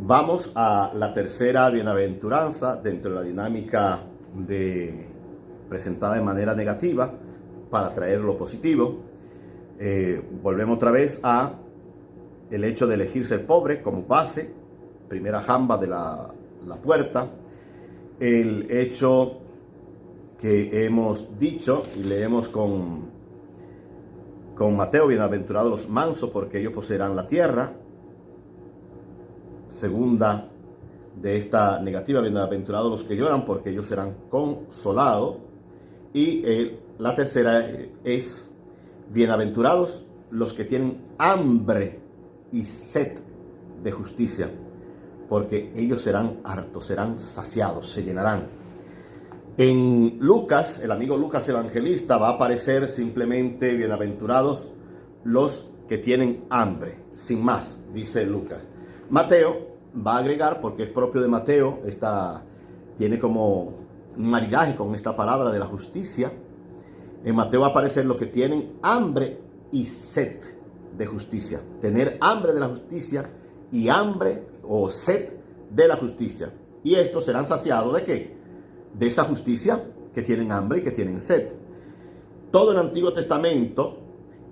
Vamos a la tercera bienaventuranza dentro de la dinámica presentada de manera negativa para traer lo positivo. Volvemos otra vez a el hecho de elegir ser pobre como base, primera jamba de la puerta. El hecho que hemos dicho y leemos con Mateo: bienaventurados los mansos, porque ellos poseerán la tierra. Segunda de esta negativa: bienaventurados los que lloran, porque ellos serán consolados. Y la tercera es: bienaventurados los que tienen hambre y sed de justicia, porque ellos serán hartos, serán saciados, se llenarán. En Lucas, el amigo Lucas evangelista, va a aparecer simplemente: bienaventurados los que tienen hambre, sin más, dice Lucas. Mateo va a agregar, porque es propio de Mateo, tiene como un maridaje con esta palabra de la justicia. En Mateo va a aparecer los que tienen hambre y sed de justicia. Tener hambre de la justicia y hambre o sed de la justicia. Y estos serán saciados ¿de qué? De esa justicia, que tienen hambre y que tienen sed. Todo el Antiguo Testamento,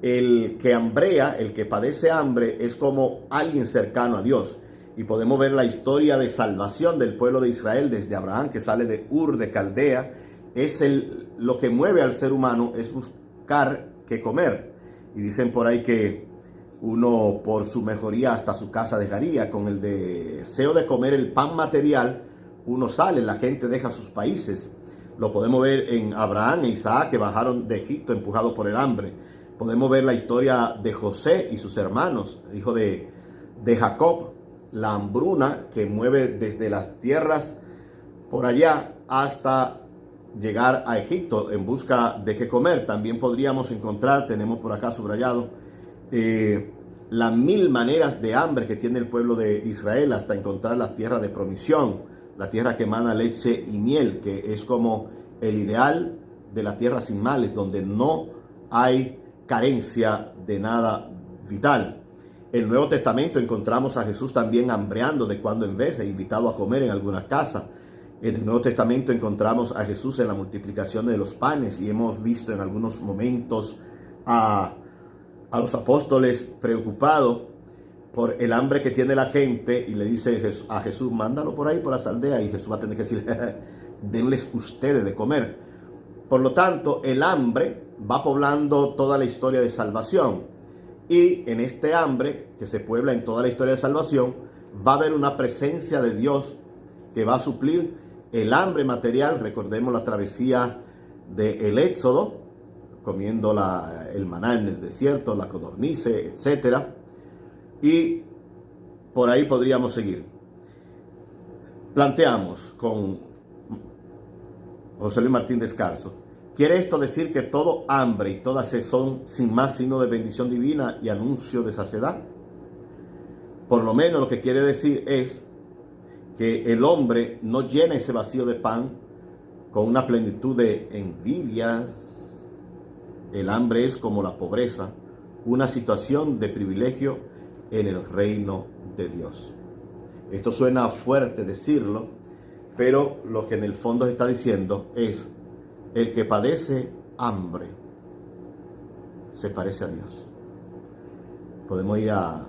el que hambrea, el que padece hambre, es como alguien cercano a Dios. Y podemos ver la historia de salvación del pueblo de Israel desde Abraham, que sale de Ur de Caldea. Lo que mueve al ser humano es buscar qué comer. Y dicen por ahí que uno por su mejoría hasta su casa dejaría. Con el deseo de comer el pan material, uno sale, la gente deja sus países. Lo podemos ver en Abraham e Isaac, que bajaron de Egipto empujados por el hambre. Podemos ver la historia de José y sus hermanos, hijo de Jacob, la hambruna que mueve desde las tierras por allá hasta llegar a Egipto en busca de qué comer. También podríamos encontrar, tenemos por acá subrayado, las 1000 maneras de hambre que tiene el pueblo de Israel hasta encontrar la tierra de promisión, la tierra que emana leche y miel, que es como el ideal de la tierra sin males, donde no hay carencia de nada vital. En el Nuevo Testamento encontramos a Jesús también hambreando de cuando en vez, invitado a comer en algunas casas. En el Nuevo Testamento encontramos a Jesús en la multiplicación de los panes, y hemos visto en algunos momentos a los apóstoles preocupados por el hambre que tiene la gente, y le dice a Jesús: mándalo por ahí, por las aldeas, y Jesús va a tener que decir: denles ustedes de comer. Por lo tanto, el hambre va poblando toda la historia de salvación. Y en este hambre que se puebla en toda la historia de salvación, va a haber una presencia de Dios que va a suplir el hambre material. Recordemos la travesía del Éxodo, comiendo el maná en el desierto, la codornice, etc. Y por ahí podríamos seguir. Planteamos con José Luis Martín Descalzo: ¿quiere esto decir que todo hambre y toda sed son sin más signo de bendición divina y anuncio de saciedad? Por lo menos lo que quiere decir es que el hombre no llena ese vacío de pan con una plenitud de envidias. El hambre es, como la pobreza, una situación de privilegio en el reino de Dios. Esto suena fuerte decirlo, pero lo que en el fondo se está diciendo es: el que padece hambre se parece a Dios. Podemos ir al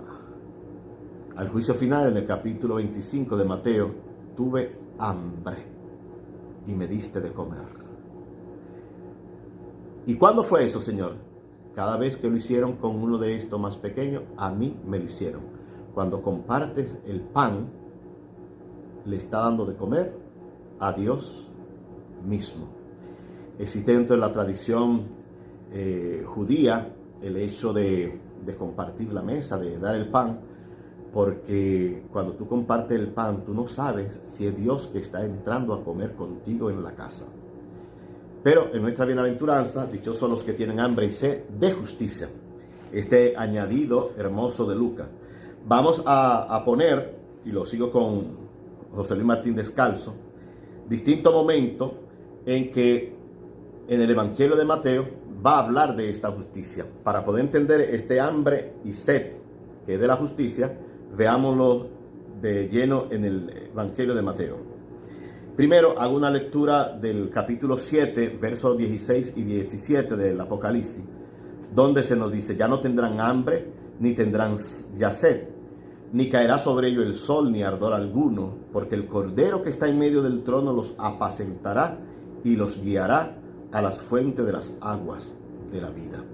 juicio final en el capítulo 25 de Mateo: tuve hambre y me diste de comer. ¿Y cuándo fue eso, Señor? Cada vez que lo hicieron con uno de estos más pequeños, a mí me lo hicieron. Cuando compartes el pan, le está dando de comer a Dios mismo. Existe dentro de la tradición judía el hecho de compartir la mesa, de dar el pan, porque cuando tú compartes el pan, tú no sabes si es Dios que está entrando a comer contigo en la casa. Pero en nuestra bienaventuranza, dichosos los que tienen hambre y sed de justicia, este añadido hermoso de Lucas. Vamos a poner, y lo sigo con José Luis Martín Descalzo, distintos momentos en que en el Evangelio de Mateo va a hablar de esta justicia. Para poder entender este hambre y sed que es de la justicia, veámoslo de lleno en el Evangelio de Mateo. Primero hago una lectura del capítulo 7, versos 16 y 17 del Apocalipsis, donde se nos dice: ya no tendrán hambre, ni tendrán ya sed, ni caerá sobre ellos el sol, ni ardor alguno, porque el Cordero que está en medio del trono los apacentará y los guiará a las fuentes de las aguas de la vida.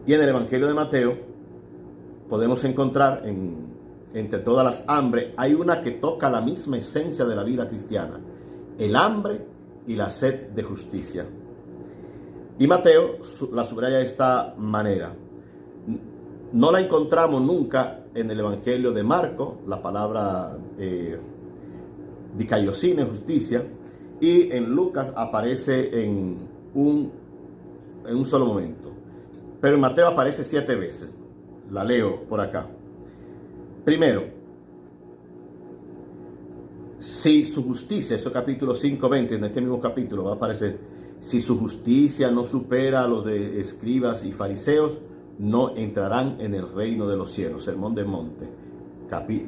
Y en el Evangelio de Mateo podemos encontrar entre todas las hambres, hay una que toca la misma esencia de la vida cristiana: el hambre y la sed de justicia. Y Mateo la subraya de esta manera. No la encontramos nunca en el Evangelio de Marco, la palabra dikaiosine, justicia, y en Lucas aparece en un solo momento. Pero en Mateo aparece 7 veces. La leo por acá. Primero, si su justicia, eso capítulo 5, 20, en este mismo capítulo va a aparecer: si su justicia no supera a los de escribas y fariseos, no entrarán en el reino de los cielos. Sermón del Monte,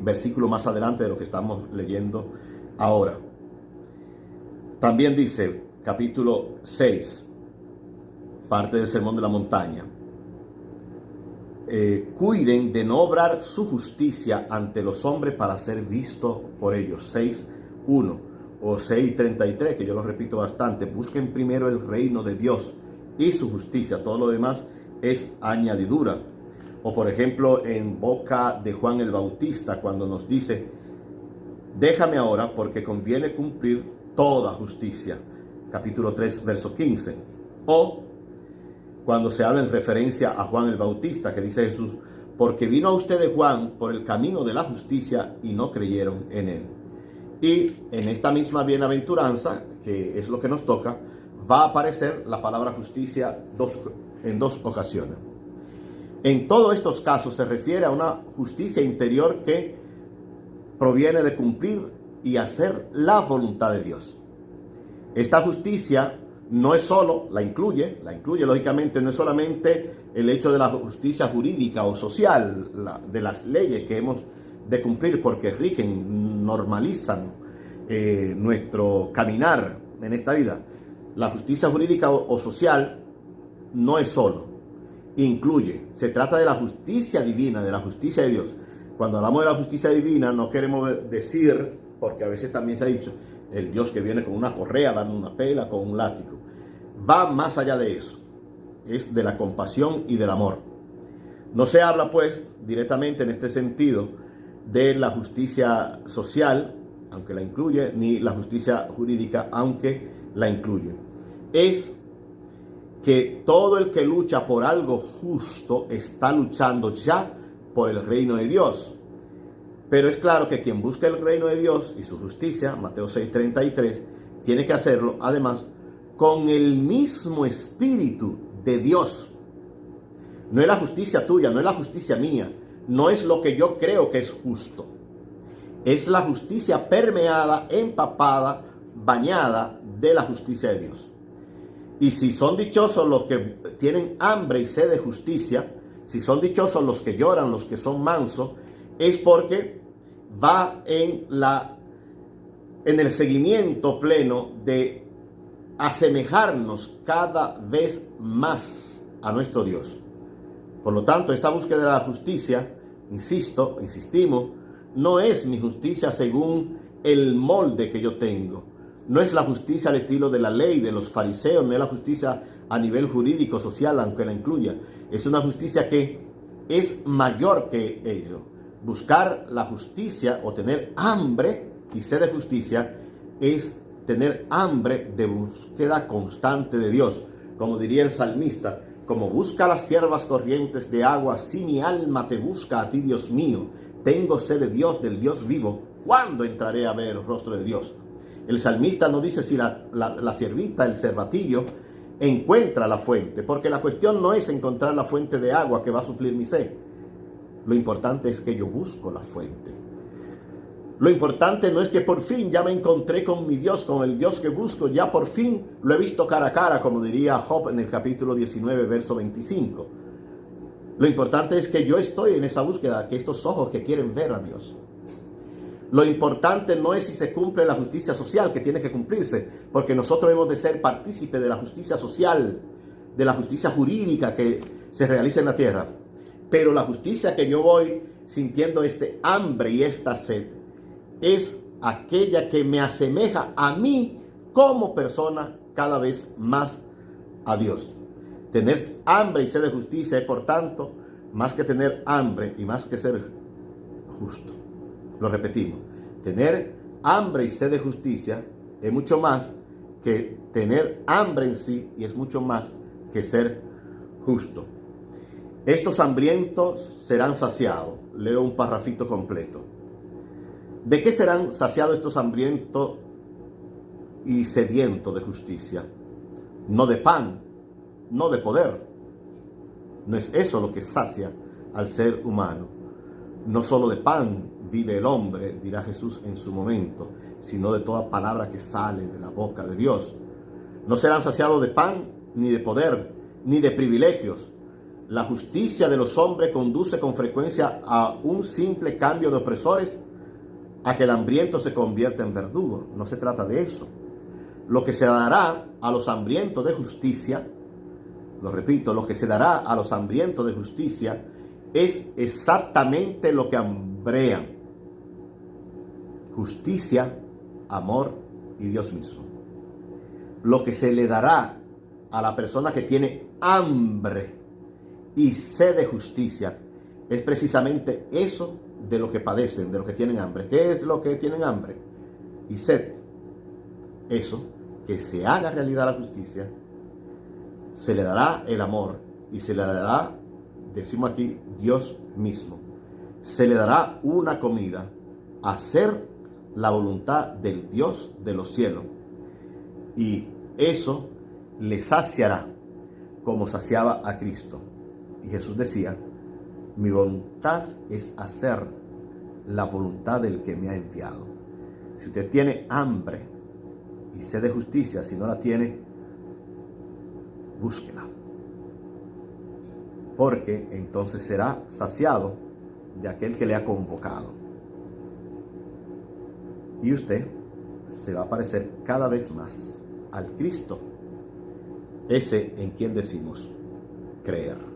versículo más adelante de lo que estamos leyendo ahora. También dice, capítulo 6, parte del Sermón de la Montaña: cuiden de no obrar su justicia ante los hombres para ser visto por ellos. 6:1 o 6:33, que yo lo repito bastante: busquen primero el reino de Dios y su justicia, todo lo demás es añadidura. O por ejemplo en boca de Juan el Bautista, cuando nos dice: déjame ahora porque conviene cumplir toda justicia, capítulo 3, verso 15. O cuando se habla en referencia a Juan el Bautista, que dice Jesús: porque vino a ustedes Juan por el camino de la justicia y no creyeron en él. Y en esta misma bienaventuranza, que es lo que nos toca, va a aparecer la palabra justicia en 2 ocasiones. En todos estos casos se refiere a una justicia interior que proviene de cumplir y hacer la voluntad de Dios. Esta justicia no es solo, la incluye lógicamente, no es solamente el hecho de la justicia jurídica o social, de las leyes que hemos de cumplir porque rigen, normalizan nuestro caminar en esta vida. La justicia jurídica o social no es solo, incluye, se trata de la justicia divina, de la justicia de Dios. Cuando hablamos de la justicia divina no queremos decir, porque a veces también se ha dicho, el Dios que viene con una correa, dando una pela, con un látigo. Va más allá de eso, es de la compasión y del amor. No se habla pues directamente en este sentido de la justicia social, aunque la incluye, ni la justicia jurídica, aunque la incluye. Es que todo el que lucha por algo justo está luchando ya por el reino de Dios. Pero es claro que quien busca el reino de Dios y su justicia, Mateo 6:33, tiene que hacerlo además con el mismo espíritu de Dios. No es la justicia tuya, no es la justicia mía, no es lo que yo creo que es justo. Es la justicia permeada, empapada, bañada de la justicia de Dios. Y si son dichosos los que tienen hambre y sed de justicia, si son dichosos los que lloran, los que son mansos, es porque va en el seguimiento pleno de asemejarnos cada vez más a nuestro Dios. Por lo tanto, esta búsqueda de la justicia, insistimos, no es mi justicia según el molde que yo tengo. No es la justicia al estilo de la ley de los fariseos, no es la justicia a nivel jurídico, social, aunque la incluya. Es una justicia que es mayor que ello. Buscar la justicia o tener hambre y sed de justicia es tener hambre de búsqueda constante de Dios. Como diría el salmista: como busca las siervas corrientes de agua, así mi alma te busca a ti, Dios mío. Tengo sed de Dios, del Dios vivo. ¿Cuándo entraré a ver el rostro de Dios? El salmista no dice si la siervita, el cervatillo, encuentra la fuente, porque la cuestión no es encontrar la fuente de agua que va a suplir mi sed. Lo importante es que yo busco la fuente. Lo importante no es que por fin ya me encontré con mi Dios, con el Dios que busco, ya por fin lo he visto cara a cara, como diría Job en el capítulo 19, verso 25. Lo importante es que yo estoy en esa búsqueda, que estos ojos que quieren ver a Dios. Lo importante no es si se cumple la justicia social, que tiene que cumplirse, porque nosotros hemos de ser partícipes de la justicia social, de la justicia jurídica que se realiza en la tierra. Pero la justicia que yo voy sintiendo este hambre y esta sed es aquella que me asemeja a mí como persona cada vez más a Dios. Tener hambre y sed de justicia es, por tanto, más que tener hambre y más que ser justo. Lo repetimos, tener hambre y sed de justicia es mucho más que tener hambre en sí y es mucho más que ser justo. Estos hambrientos serán saciados. Leo un parrafito completo. ¿De qué serán saciados estos hambrientos y sedientos de justicia? No de pan, no de poder. No es eso lo que sacia al ser humano. No solo de pan vive el hombre, dirá Jesús en su momento, sino de toda palabra que sale de la boca de Dios. No serán saciados de pan, ni de poder, ni de privilegios. La justicia de los hombres conduce con frecuencia a un simple cambio de opresores, a que el hambriento se convierta en verdugo. No se trata de eso. Lo que se dará a los hambrientos de justicia, lo repito, lo que se dará a los hambrientos de justicia es exactamente lo que hambrean: justicia, amor y Dios mismo. Lo que se le dará a la persona que tiene hambre y sed de justicia es precisamente eso de lo que padecen, de lo que tienen hambre. ¿Qué es lo que tienen hambre y sed? Eso, que se haga realidad la justicia, se le dará el amor y se le dará, decimos aquí, Dios mismo. Se le dará una comida, hacer la voluntad del Dios de los cielos. Y eso le saciará como saciaba a Cristo. Y Jesús decía: mi voluntad es hacer la voluntad del que me ha enviado. Si usted tiene hambre y sed de justicia, si no la tiene, búsquela. Porque entonces será saciado de aquel que le ha convocado. Y usted se va a parecer cada vez más al Cristo, ese en quien decimos creer.